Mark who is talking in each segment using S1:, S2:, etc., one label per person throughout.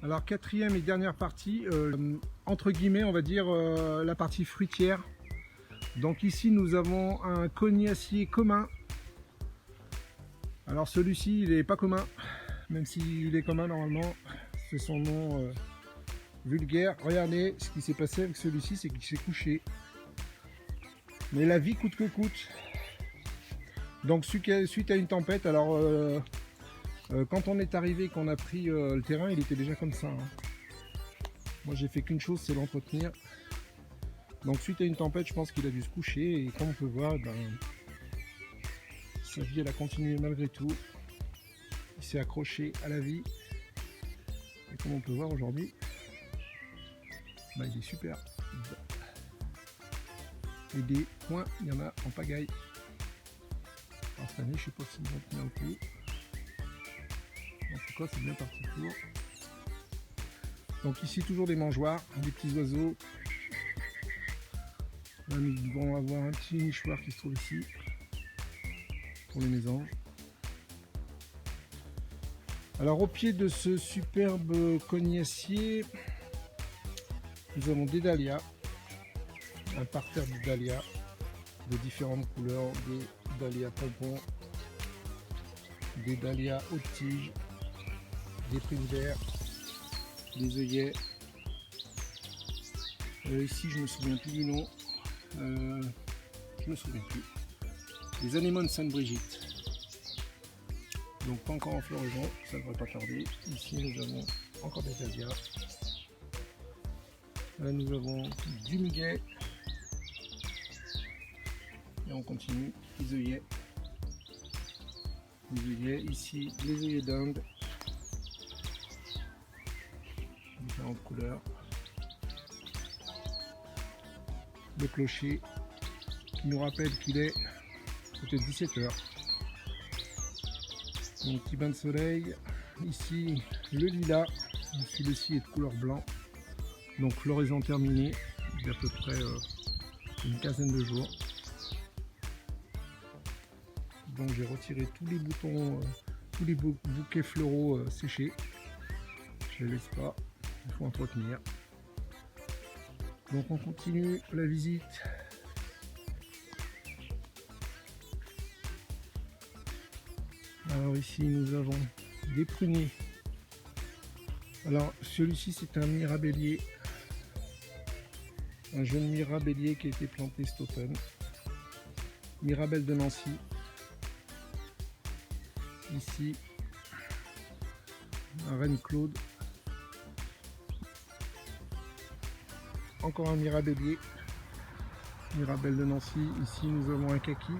S1: Alors quatrième et dernière partie, entre guillemets on va dire la partie fruitière. Donc ici nous avons un cognacier commun. Alors celui-ci il n'est pas commun, même s'il est commun normalement, c'est son nom vulgaire. Regardez ce qui s'est passé avec celui-ci, c'est qu'il s'est couché. Mais la vie coûte que coûte. Donc suite à une tempête, alors quand on est arrivé, qu'on a pris le terrain, il était déjà comme ça. Hein. Moi j'ai fait qu'une chose, c'est l'entretenir. Donc suite à une tempête, je pense qu'il a dû se coucher et comme on peut voir, sa vie elle a continué malgré tout. Il s'est accroché à la vie. Et comme on peut voir aujourd'hui, il est super. Et des points, il y en a en pagaille. Alors cette année, je ne sais pas s'ils vont tenir le coup. En tout cas, c'est bien parti pour. Donc ici, toujours des mangeoires, des petits oiseaux. Là, nous devons avoir un petit nichoir qui se trouve ici pour les mésanges. Alors au pied de ce superbe cognacier, nous avons des dahlias, un parterre de dahlias de différentes couleurs, des dahlias pompons, des dahlias haute tige, des primes verts, des œillets. Ici je me souviens plus du nom, je me souviens plus. Les anémones Sainte-Brigitte. Donc pas encore en floraison, ça ne devrait pas tarder. Ici nous avons encore des dahlias. Là nous avons du muguet. Et on continue, les œillets. Les œillets, ici les œillets d'Inde. Différentes couleurs. Le clocher qui nous rappelle qu'il est peut-être 17 h. Donc petit bain de soleil. Ici le lilas, celui-ci est de couleur blanc. Donc floraison terminée, il y a à peu près une quinzaine de jours. Donc j'ai retiré tous les boutons, tous les bouquets floraux séchés. Je ne les laisse pas, il faut entretenir. Donc on continue la visite. Alors ici nous avons des pruniers. Alors celui-ci c'est un mirabellier. Un jeune mirabellier qui a été planté cet automne. Mirabelle de Nancy. Ici, un Reine Claude. Encore un mirabellier. Mirabelle de Nancy. Ici, nous avons un kaki.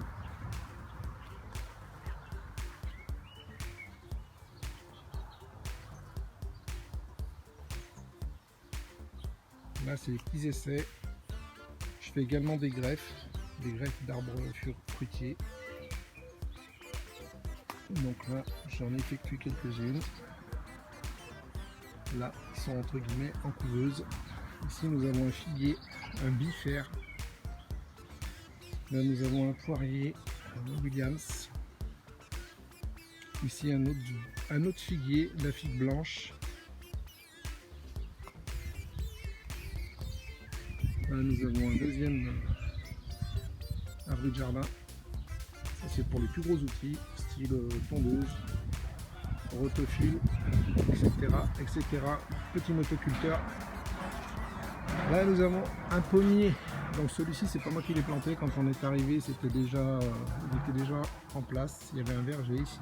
S1: Là, c'est les petits essais. Je fais également des greffes d'arbres fruitiers. Donc là, j'en effectue quelques-unes. Là, ils sont entre guillemets en couveuse. Ici, nous avons un figuier, un bifère. Là, nous avons un poirier, un Williams. Ici, un autre figuier, la figue blanche. Là, nous avons un deuxième abri de jardin. Ça, c'est pour les plus gros outils, style tondeuse, rotofil, etc., etc. Petit motoculteur. Là, nous avons un pommier. Donc celui-ci, c'est pas moi qui l'ai planté. Quand on est arrivé, il était déjà en place. Il y avait un verger ici.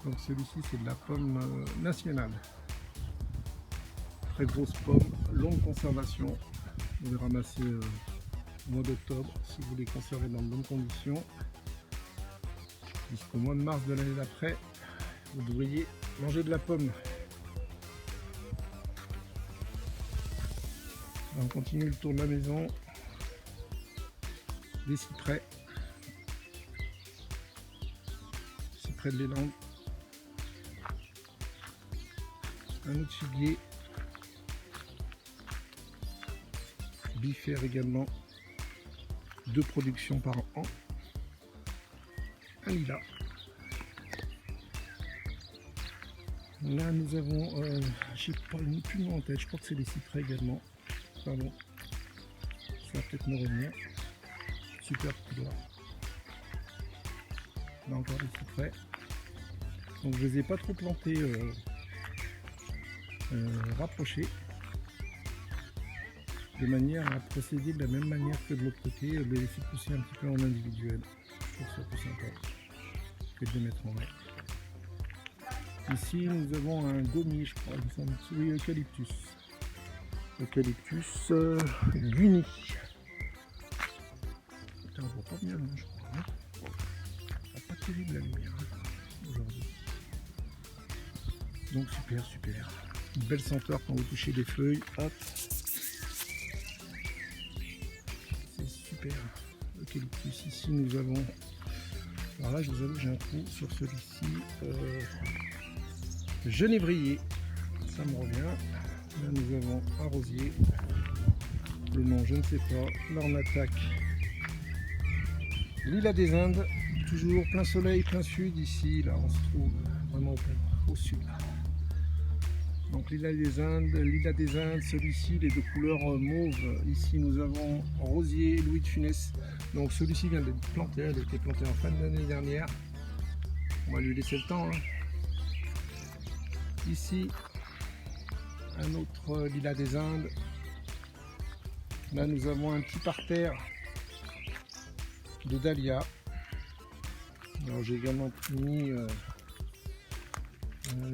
S1: Donc celui-ci, c'est de la pomme nationale. Très grosse pomme, longue conservation. Vous les ramassez au mois d'octobre si vous les conservez dans de bonnes conditions. Jusqu'au mois de mars de l'année d'après, vous devriez manger de la pomme. On continue le tour de la maison. Des cyprès. Cyprès de l'Éland. Un autre figuier. Bifère également. 2 productions par an. Un lilas. Là nous avons, j'ai pas plus de nom en tête, je crois que c'est des cyprès également. Pardon, ça va peut-être me revenir. Super couleur. Là encore des cyprès. Donc je les ai pas trop plantés rapprochés, de manière à procéder de la même manière que de l'autre côté, de les laisser pousser un petit peu en individuel. Je trouve ça plus sympa que de les mettre en vrai. Ici nous avons un gommier, je crois, oui, eucalyptus. Eucalyptus Guni. Putain, on voit pas bien loin, je crois. Hein, pas terrible la lumière hein, aujourd'hui. Donc super, super. Une belle senteur quand vous touchez les feuilles. Hop. C'est super. Eucalyptus. Ici nous avons. Alors là je vous avoue j'ai un trou sur celui-ci. Genévrier. Ça me revient. Là nous avons un rosier. Le nom je ne sais pas. Là on attaque Lilas des Indes. Toujours plein soleil, plein sud. Ici là on se trouve vraiment au sud. Donc Lilas des Indes, celui-ci les deux couleurs mauve. Ici nous avons rosier Louis de Funès. Donc celui-ci vient d'être planté, elle a été plantée en fin d'année dernière. On va lui laisser le temps. Hein. Ici un autre Lilas des Indes. Là nous avons un petit parterre de dahlia. Alors j'ai également mis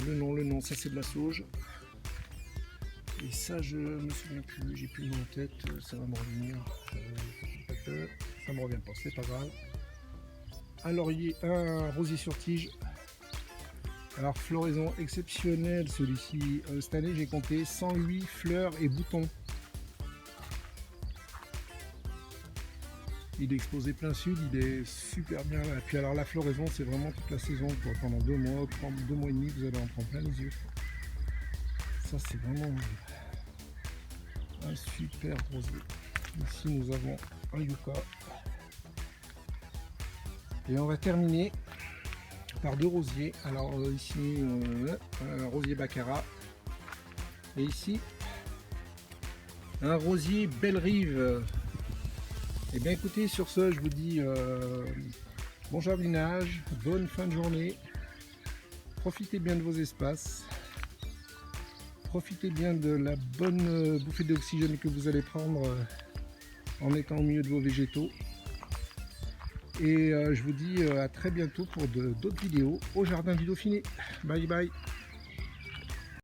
S1: le nom, ça c'est de la sauge. Et ça je me souviens plus, j'ai plus le nom en tête, ça va me revenir. Ça me revient pas, c'est pas grave. Un laurier, un rosier sur tige. Alors floraison exceptionnelle celui-ci. Cette année j'ai compté 108 fleurs et boutons. Il est exposé plein sud, il est super bien là. Et puis alors la floraison c'est vraiment toute la saison quoi. Pendant 2 mois, 2 mois et demi vous allez en prendre plein les yeux. Ça c'est vraiment un super rosier. Ici nous avons un yucca. Et on va terminer par 2 rosiers. Alors ici un rosier baccarat. Et ici un rosier Belle Rive. Et bien écoutez, sur ce je vous dis bon jardinage, bonne fin de journée. Profitez bien de vos espaces. Profitez bien de la bonne bouffée d'oxygène que vous allez prendre en étant au milieu de vos végétaux. Et je vous dis à très bientôt pour d'autres vidéos au Jardin du Dauphiné. Bye bye.